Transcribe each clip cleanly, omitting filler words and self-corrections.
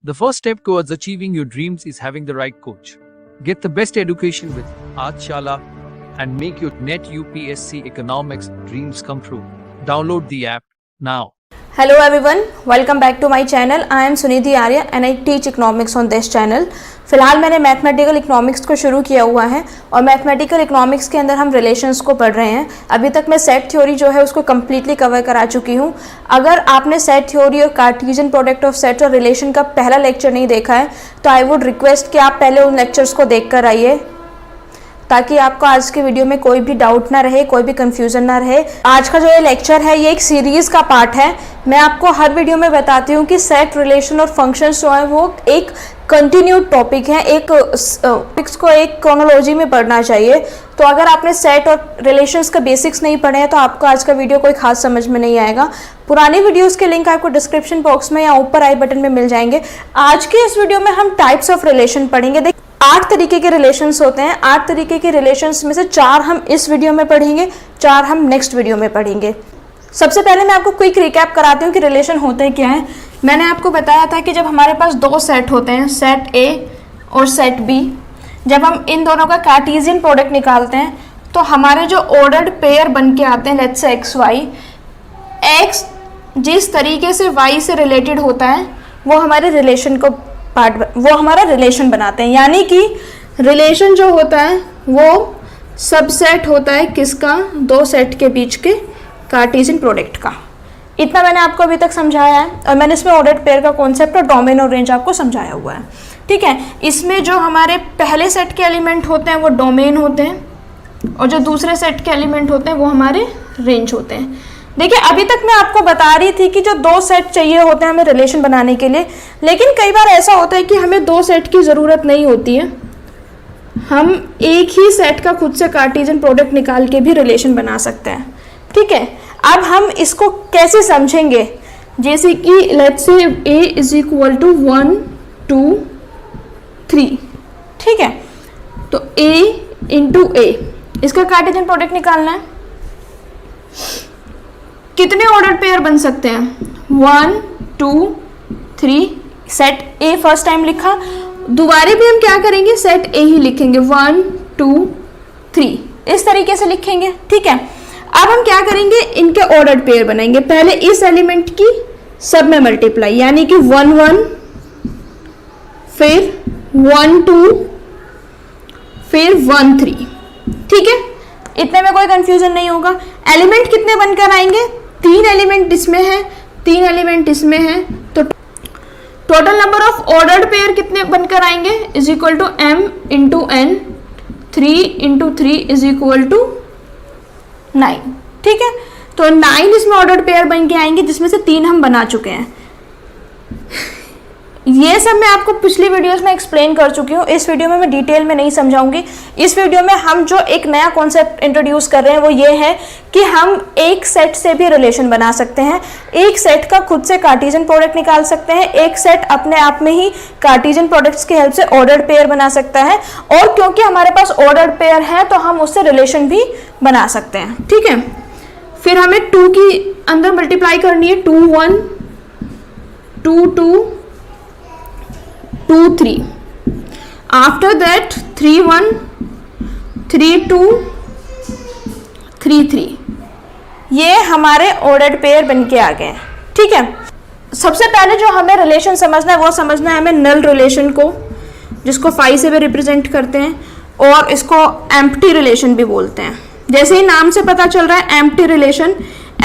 The first step towards achieving your dreams is having the right coach. Get the best education with Aajshala and make your NET UPSC economics dreams come true. Download the app now. Hello everyone, welcome back to my channel. I am Sunidhi Arya and I teach economics on this channel. फिलहाल मैंने mathematical economics को शुरू किया हुआ है और mathematical economics के अंदर हम रिलेशंस को पढ़ रहे हैं। अभी तक मैं सेट थ्योरी जो है उसको कम्प्लीटली कवर करा चुकी हूँ। अगर आपने सेट थ्योरी और कार्टेशियन प्रोडक्ट ऑफ सेट और रिलेशन का पहला लेक्चर नहीं देखा है तो आई वुड रिक्वेस्ट कि आप पहले उन लेक्चर्स को देख कर आइए ताकि आपको आज के वीडियो में कोई भी डाउट ना रहे, कोई भी कंफ्यूजन ना रहे। आज का जो ये लेक्चर है ये एक सीरीज का पार्ट है। मैं आपको हर वीडियो में बताती हूँ कि सेट, रिलेशन और फंक्शंस जो है वो एक कंटिन्यूड टॉपिक है, एक टॉपिक्स को एक क्रोनोलॉजी में पढ़ना चाहिए। तो अगर आपने सेट और रिलेशंस का बेसिक्स नहीं पढ़े हैं तो आपको आज का वीडियो कोई खास समझ में नहीं आएगा। पुरानी वीडियोस के लिंक आपको डिस्क्रिप्शन बॉक्स में या ऊपर आई बटन में मिल जाएंगे। आज के इस वीडियो में हम टाइप्स ऑफ रिलेशन पढ़ेंगे। देखिए 8 तरीके के रिलेशंस होते हैं। 8 तरीके के रिलेशंस में से 4 हम इस वीडियो में पढ़ेंगे, 4 हम नेक्स्ट वीडियो में पढ़ेंगे। सबसे पहले मैं आपको क्विक रिकैप कराती हूँ कि रिलेशन होते क्या हैं। मैंने आपको बताया था कि जब हमारे पास 2 सेट होते हैं, सेट ए और सेट बी, जब हम इन दोनों का कार्टेशियन प्रोडक्ट निकालते हैं तो हमारे जो ऑर्डर्ड पेयर बन के आते हैं, let's say x Y, x जिस तरीके से वाई से रिलेटेड होता है वो हमारे रिलेशन को वो हमारा रिलेशन बनाते हैं। यानी कि रिलेशन जो होता है वो सबसेट होता है किसका? 2 सेट के बीच के कार्टेशियन प्रोडक्ट का। इतना मैंने आपको अभी तक समझाया है और मैंने इसमें ऑर्डर्ड पेयर का कॉन्सेप्ट और डोमेन और रेंज आपको समझाया हुआ है। ठीक है, इसमें जो हमारे पहले सेट के एलिमेंट होते हैं वो डोमेन होते हैं और जो दूसरे सेट के एलिमेंट होते हैं वो हमारे रेंज होते हैं। देखिए अभी तक मैं आपको बता रही थी कि जो 2 सेट चाहिए होते हैं हमें रिलेशन बनाने के लिए, लेकिन कई बार ऐसा होता है कि हमें 2 सेट की ज़रूरत नहीं होती है। हम एक ही सेट का खुद से कार्टेशियन प्रोडक्ट निकाल के भी रिलेशन बना सकते हैं। ठीक है, अब हम इसको कैसे समझेंगे? जैसे कि let's say a is equal to 1 2 3। ठीक है, तो a इंटू a इसका कार्टेशियन प्रोडक्ट निकालना है। कितने ऑर्डर्ड पेयर बन सकते हैं? 1 2 3। सेट ए फर्स्ट टाइम लिखा, दोबारा भी हम क्या करेंगे? सेट ए ही लिखेंगे, 1 2 3 इस तरीके से लिखेंगे। ठीक है, अब हम क्या करेंगे? इनके ऑर्डर्ड पेयर बनाएंगे। पहले इस एलिमेंट की सब में मल्टीप्लाई, यानी कि 1 1, फिर 1 2, फिर 1 3। ठीक है, इतने में कोई कंफ्यूजन नहीं होगा। एलिमेंट कितने बनकर आएंगे? 3 एलिमेंट इसमें है, 3 एलिमेंट इसमें है, तो total number of ordered pair कितने बनकर आएंगे? Is equal to m into n, 3 into 3 is equal to 9। ठीक है, तो 9 इसमें ऑर्डर्ड पेयर बन के आएंगे जिसमें से 3 हम बना चुके हैं। ये सब मैं आपको पिछली वीडियोस में एक्सप्लेन कर चुकी हूँ। इस वीडियो में मैं डिटेल में नहीं समझाऊंगी। इस वीडियो में हम जो एक नया कॉन्सेप्ट इंट्रोड्यूस कर रहे हैं वो ये है कि हम एक सेट से भी रिलेशन बना सकते हैं। एक सेट का खुद से कार्टेशियन प्रोडक्ट निकाल सकते हैं। एक सेट अपने आप में ही कार्टेशियन प्रोडक्ट्स की हेल्प से ऑर्डर्ड पेयर बना सकता है और क्योंकि हमारे पास ऑर्डर्ड पेयर है तो हम उससे रिलेशन भी बना सकते हैं। ठीक है, फिर हमें 2 की अंदर मल्टीप्लाई करनी है, 2 1 2 2 2 3। After that 3 1 3 2 3 3। ये हमारे ऑर्डर्ड पेयर बन के आ गए। ठीक है, सबसे पहले जो हमें रिलेशन समझना है वो समझना है हमें नल रिलेशन को, जिसको फाई से भी रिप्रेजेंट करते हैं और इसको एम्प्टी रिलेशन भी बोलते हैं। जैसे ही नाम से पता चल रहा है एम्प्टी रिलेशन।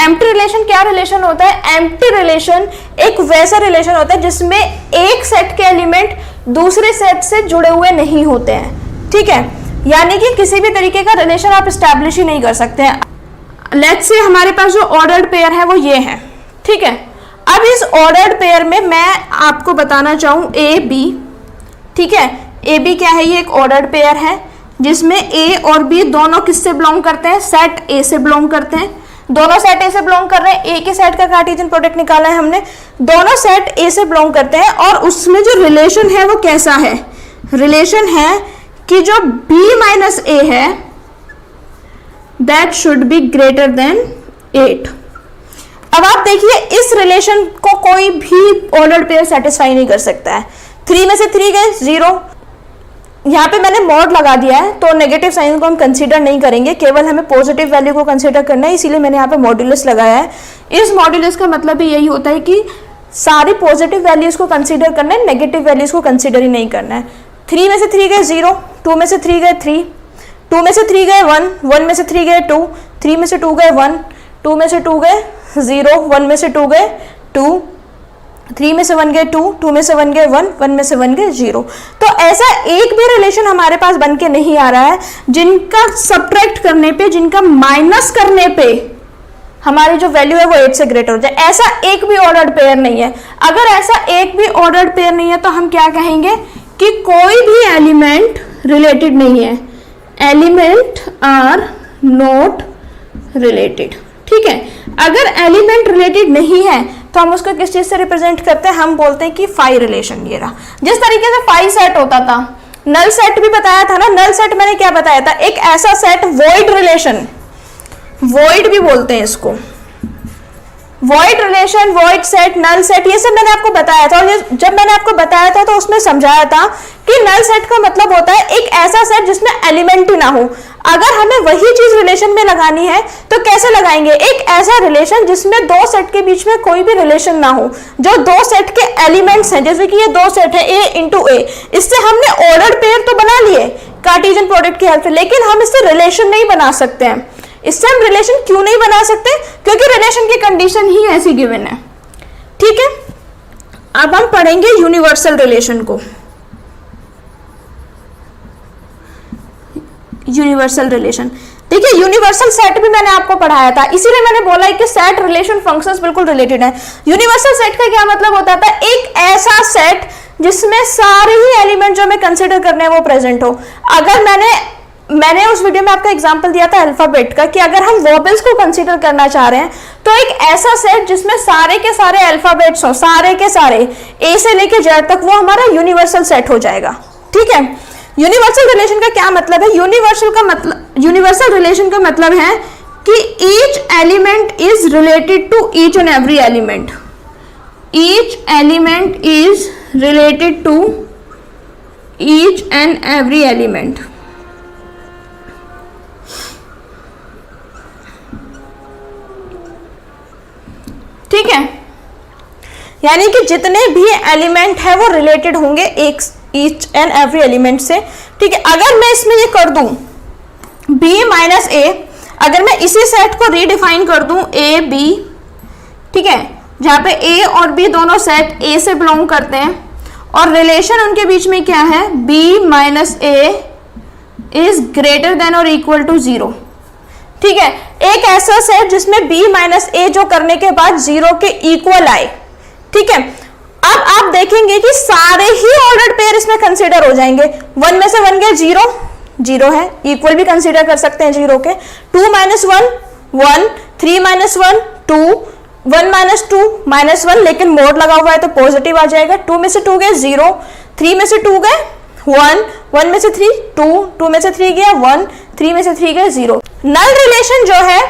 एम्प्टी रिलेशन क्या रिलेशन होता है? एम्प्टी रिलेशन एक वैसा रिलेशन होता है जिसमें एक सेट के एलिमेंट दूसरे सेट से जुड़े हुए नहीं होते हैं। ठीक है, यानी कि किसी भी तरीके का रिलेशन आप एस्टैब्लिश ही नहीं कर सकते हैं। लेट्स से हमारे पास जो ऑर्डर्ड पेयर है वो ये है। ठीक है, अब इस ऑर्डर्ड पेयर में मैं आपको बताना चाहूँ ए बी। ठीक है, ए बी क्या है? ये एक ऑर्डर्ड पेयर है जिसमें ए और बी दोनों किससे बिलोंग करते हैं? सेट ए से बिलोंग करते हैं। दोनों सेट ए से बिलोंग कर रहे हैं। ए के सेट का कार्टेशियन प्रोडक्ट निकाला है हमने। दोनों सेट ए से बिलोंग करते हैं और उसमें जो रिलेशन है वो कैसा है? रिलेशन है कि जो b माइनस ए है that should be greater than 8। अब आप देखिए इस रिलेशन को कोई भी ऑर्डर्ड पेयर सेटिस्फाई नहीं कर सकता है। 3 में से 3 गए 0, यहाँ पे मैंने मॉड लगा दिया है तो नेगेटिव साइन को हम कंसीडर नहीं करेंगे, केवल हमें पॉजिटिव वैल्यू को कंसीडर करना है, इसीलिए मैंने यहाँ पे मॉड्यूलस लगाया है। इस मॉड्यूलस का मतलब भी यही होता है कि सारी पॉजिटिव वैल्यूज को कंसीडर करना है, नेगेटिव वैल्यूज को कंसीडर ही नहीं करना है। 3 में से 3 गए 0, 2 में से 3 गए 3, 2 में से 3 गए 1, 1 में से 3 गए 2, 3 में से 2 गए 1, 2 में से 2 गए 0, 1 में से 2 गए 2, 3 में से 1 गए 2, 2 में से 1 गए 1, 1 में से 1 गए 0। तो ऐसा एक भी रिलेशन हमारे पास बन के नहीं आ रहा है जिनका सब्ट्रैक्ट करने पे, जिनका माइनस करने पे हमारी जो वैल्यू है वो 8 से ग्रेटर हो जाए। ऐसा एक भी ऑर्डर्ड पेयर नहीं है। अगर ऐसा एक भी ऑर्डर्ड पेयर नहीं है तो हम क्या कहेंगे कि कोई भी एलिमेंट रिलेटेड नहीं है, एलिमेंट आर नॉट रिलेटेड। ठीक है, अगर एलिमेंट रिलेटेड नहीं है तो हम उसको किस चीज से रिप्रेजेंट करते हैं, हम बोलते हैं कि फाई रिलेशन। ये रहा, जिस तरीके से फाई सेट होता था, नल सेट भी बताया था ना। नल सेट मैंने क्या बताया था, एक ऐसा सेट, वॉइड रिलेशन, वॉइड भी बोलते हैं इसको, void relation, void set, null set, ये सब मैंने आपको बताया था। और जब मैंने आपको बताया था तो उसमें समझाया था कि नल सेट का मतलब होता है एक ऐसा सेट जिसमें एलिमेंट ही ना हो। अगर हमें वही चीज रिलेशन में लगानी है तो कैसे लगाएंगे, एक ऐसा रिलेशन जिसमें दो सेट के बीच में कोई भी रिलेशन ना हो, जो दो सेट के एलिमेंट्स हैं, जैसे कि ये दो सेट है A इंटू A, इससे हमने ऑर्डर्ड पेयर तो बना लिए कार्टेशियन प्रोडक्ट की हेल्प से, लेकिन हम इससे रिलेशन नहीं बना सकते हैं। इससे हम रिलेशन क्यों नहीं बना सकते, क्योंकि रिलेशन की कंडीशन ही ऐसी गिवन है। ठीक है, अब हम पढ़ेंगे यूनिवर्सल रिलेशन को। यूनिवर्सल रिलेशन, देखिए यूनिवर्सल सेट भी मैंने आपको पढ़ाया था, इसीलिए मैंने बोला है कि सेट रिलेशन फंक्शंस बिल्कुल रिलेटेड है। यूनिवर्सल सेट का क्या मतलब होता था, एक ऐसा सेट जिसमें सारे ही एलिमेंट जो हमें कंसिडर करने हैं वो प्रेजेंट हो। अगर मैंने उस वीडियो में आपका एग्जांपल दिया था अल्फाबेट का, कि अगर हम वोबल्स को कंसीडर करना चाह रहे हैं तो एक ऐसा सेट जिसमें सारे के सारे अल्फाबेट्स हो, सारे के सारे ए से लेके जेड तक, वो हमारा यूनिवर्सल सेट हो जाएगा। ठीक है, यूनिवर्सल रिलेशन का क्या मतलब है, यूनिवर्सल रिलेशन का मतलब है कि each element is related to each and every element, each element is related to each and every element. ठीक है, यानी कि जितने भी एलिमेंट है वो रिलेटेड होंगे एक ईच एंड एवरी एलिमेंट से। ठीक है, अगर मैं इसमें ये कर दूं b माइनस a, अगर मैं इसी सेट को रीडिफाइन कर दूं a b, ठीक है, जहां पे a और b दोनों सेट a से बिलोंग करते हैं और रिलेशन उनके बीच में क्या है, b minus a is greater than और इक्वल टू 0। ठीक है, एक ऐसा सेट जिसमें b माइनस a जो करने के बाद 0 के इक्वल आए। ठीक है, अब आप देखेंगे कि सारे ही ऑर्डर्ड पेयर इसमें कंसीडर हो जाएंगे। 1 में से 1 गए 0, 0 है, इक्वल भी कंसीडर कर सकते हैं 0 के। 2 माइनस 1 1, 3 माइनस 1 2, 1 माइनस 2 माइनस 1, लेकिन मोड लगा हुआ है तो पॉजिटिव आ जाएगा। 2 में से 2 गए 0, 3 में से 2 गए 1, 1 में से 3 2, 2 में से 3 गया 1, 3 में से 3 गए 0। नल रिलेशन जो है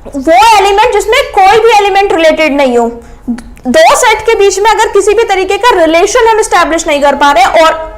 वो एलिमेंट जिसमें कोई भी एलिमेंट रिलेटेड नहीं हो, दो सेट के बीच में अगर किसी भी तरीके का रिलेशन हम स्टैब्लिश नहीं कर पा रहे और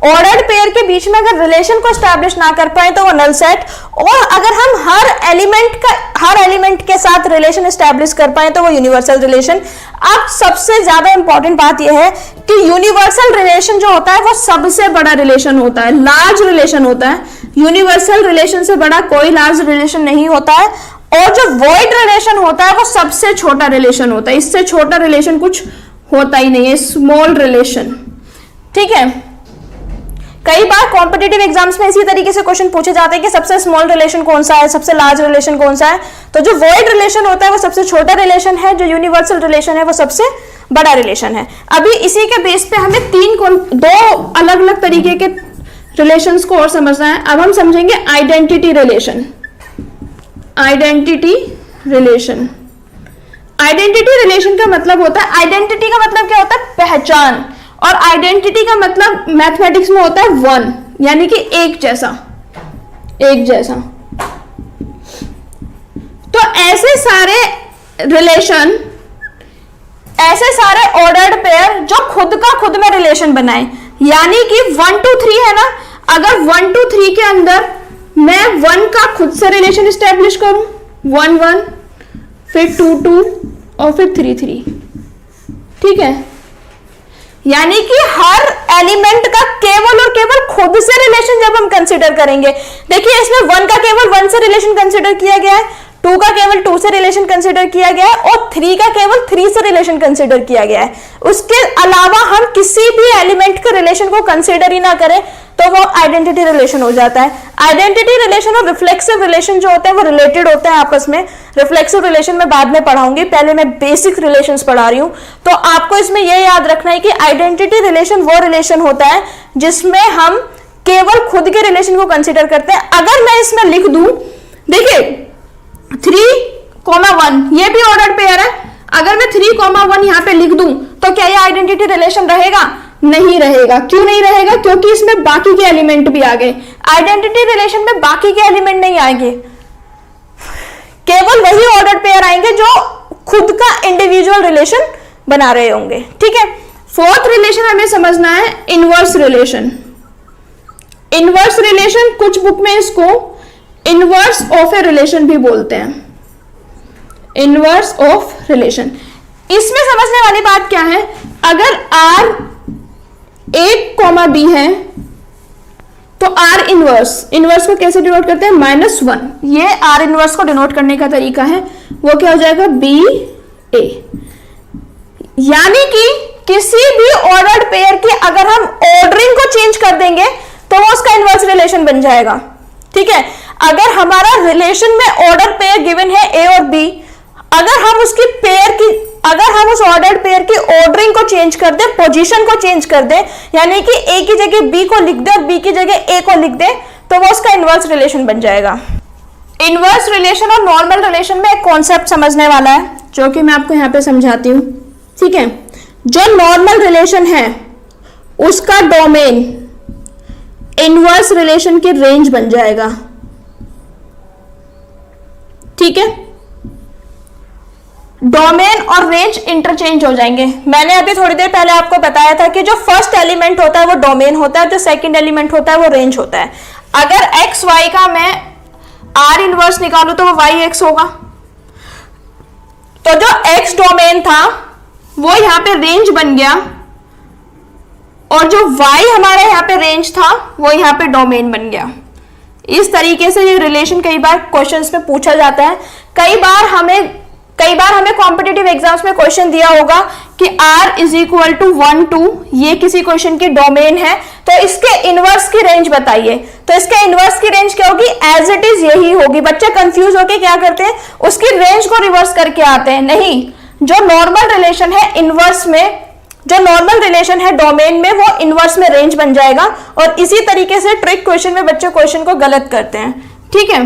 ऑर्डर्ड पेयर के बीच में अगर रिलेशन को स्टैब्लिश ना कर पाए तो वो नल सेट, और अगर हम हर एलिमेंट के साथ रिलेशन स्टैब्लिश कर पाए तो वो यूनिवर्सल रिलेशन। अब सबसे ज्यादा इंपॉर्टेंट बात यह है कि यूनिवर्सल रिलेशन जो होता है वो सबसे बड़ा रिलेशन होता है, लार्ज रिलेशन होता है। यूनिवर्सल रिलेशन से बड़ा कोई लार्ज रिलेशन नहीं होता है, और जो वॉइड रिलेशन होता है वो सबसे छोटा रिलेशन होता है, इससे छोटा रिलेशन कुछ होता ही नहीं है, स्मॉल रिलेशन। ठीक है, कई बार कॉम्पिटिटिव एग्जाम्स में इसी तरीके से क्वेश्चन पूछे जाते हैं कि सबसे स्मॉल रिलेशन कौन सा है, सबसे लार्ज रिलेशन कौन सा है। तो जो वॉइड रिलेशन होता है वो सबसे छोटा रिलेशन है, जो यूनिवर्सल रिलेशन है वो सबसे बड़ा रिलेशन है। अभी इसी के बेस पे हमें दो अलग अलग तरीके के रिलेशंस को और समझना है। अब हम समझेंगे identity relation. Identity relation, identity relation का मतलब होता है, आइडेंटिटी का मतलब क्या होता है, पहचान, और आइडेंटिटी का मतलब मैथमेटिक्स में होता है 1, यानी कि एक जैसा, एक जैसा। तो ऐसे सारे रिलेशन, ऐसे सारे ऑर्डर्ड पेयर जो खुद का खुद में रिलेशन बनाए, यानी कि 1 2 3 है ना, अगर 1 2 3 के अंदर मैं 1 का खुद से रिलेशन स्टैब्लिश करूं, 1 1, फिर 2 2 और फिर 3 3, ठीक है, यानी कि हर एलिमेंट का केवल और केवल खुद से रिलेशन जब हम कंसीडर करेंगे, देखिए इसमें 1 का केवल 1 से रिलेशन कंसीडर किया गया है, 2 का केवल 2 से रिलेशन कंसीडर किया गया है और 3 का केवल 3 से रिलेशन कंसीडर किया गया है। उसके अलावा हम किसी भी एलिमेंट के रिलेशन को कंसीडर ही ना करें तो वो आइडेंटिटी रिलेशन हो जाता है। आइडेंटिटी रिलेशन और रिफ्लेक्सिव रिलेशन जो होते हैं वो रिलेटेड होते हैं आपस में। रिफ्लेक्सिव रिलेशन मैं बाद में पढ़ाऊंगी, पहले मैं बेसिक रिलेशंस पढ़ा रही हूं। तो आपको इसमें यह याद रखना है कि आइडेंटिटी रिलेशन वो रिलेशन होता है जिसमें हम केवल खुद के रिलेशन को कंसीडर करते हैं। अगर मैं इसमें लिख दूं, देखिए 3,1 ये भी ऑर्डर्ड पेयर है, अगर मैं 3,1 यहां पे लिख दूं तो क्या ये आइडेंटिटी रिलेशन रहेगा? नहीं रहेगा। क्यों नहीं रहेगा? क्योंकि इसमें बाकी के एलिमेंट भी आ गए। आइडेंटिटी रिलेशन में बाकी के एलिमेंट नहीं आएंगे, केवल वही ऑर्डर्ड पेयर आएंगे जो खुद का इंडिविजुअल रिलेशन बना रहे होंगे, ठीक है। फोर्थ रिलेशन हमें समझना है इनवर्स रिलेशन। इनवर्स रिलेशन कुछ बुक में इसको इनवर्स ऑफ ए रिलेशन भी बोलते हैं, इनवर्स ऑफ रिलेशन। इसमें समझने वाली बात क्या है, अगर R A, B है तो R इनवर्स, इनवर्स को कैसे डिनोट करते हैं? -1। ये R इनवर्स को डिनोट करने का तरीका है, वो क्या हो जाएगा? B A। यानी कि किसी भी ऑर्डर्ड पेयर की अगर हम ऑर्डरिंग को चेंज कर देंगे तो वो उसका इनवर्स रिलेशन बन जाएगा, ठीक है। अगर हमारा रिलेशन में ऑर्डर पेयर गिवन है A और B, अगर हम उसकी पेयर की, अगर हम उस ऑर्डर्ड पेयर की ऑर्डरिंग को चेंज कर दें, पोजीशन को चेंज कर दें, यानी कि A की जगह B को लिख दें और B की जगह A को लिख दें, तो वो उसका इनवर्स रिलेशन बन जाएगा। इनवर्स रिलेशन और नॉर्मल रिलेशन में एक कॉन्सेप्ट समझने वाला है जो कि मैं आपको यहां पे समझाती हूं, ठीक है। जो नॉर्मल रिलेशन है उसका डोमेन इनवर्स रिलेशन की रेंज बन जाएगा, ठीक है। डोमेन और रेंज इंटरचेंज हो जाएंगे। मैंने अभी थोड़ी देर पहले आपको बताया था कि जो फर्स्ट एलिमेंट होता है वो डोमेन होता है, जो सेकंड एलिमेंट होता है वो रेंज होता है। अगर एक्स वाई का मैं R इनवर्स निकालूं तो वो वाई एक्स होगा। तो जो एक्स डोमेन था वो यहां पे रेंज बन गया और जो वाई हमारे यहां पे रेंज था वो यहां पे डोमेन बन गया। इस तरीके से ये रिलेशन कई बार क्वेश्चंस में पूछा जाता है। कई बार हमें कॉम्पिटिटिव एग्जाम्स में क्वेश्चन दिया होगा कि R = 1 2, ये किसी क्वेश्चन की डोमेन है तो इसके इनवर्स की रेंज बताइए। तो इसके इनवर्स की रेंज क्या होगी? एज इट इज यही होगी। बच्चे कंफ्यूज होके क्या करते हैं, उसकी रेंज को रिवर्स करके आते हैं। नहीं, जो नॉर्मल रिलेशन है इनवर्स में, जो नॉर्मल रिलेशन है डोमेन में, वो इनवर्स में रेंज बन जाएगा। और इसी तरीके से ट्रिक क्वेश्चन में बच्चे क्वेश्चन को गलत करते हैं, ठीक है।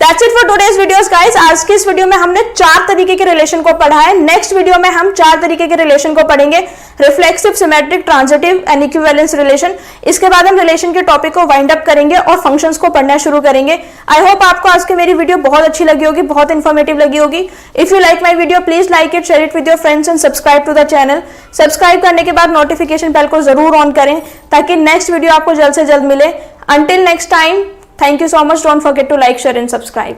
That's it for today's videos guys। आज की इस वीडियो में हमने 4 तरीके के रिलेशन को पढ़ा है। नेक्स्ट वीडियो में हम 4 तरीके के रिलेशन को पढ़ेंगे, reflexive, symmetric, transitive and equivalence relation. इसके बाद हम रिलेशन के टॉपिक को वाइंड अप करेंगे और फंक्शंस को पढ़ना शुरू करेंगे। आई होप आपको आज की मेरी वीडियो बहुत अच्छी लगी होगी, बहुत इंफॉर्मेटिव लगी होगी। If you like my video please like it, share it with your friends and subscribe to the channel. Subscribe करने के बाद नोटिफिकेशन बेल को जरूर ऑन करें ताकि नेक्स्ट वीडियो आपको जल्द से जल्द मिले। Until next time, thank you so much। Don't forget to like, share and subscribe।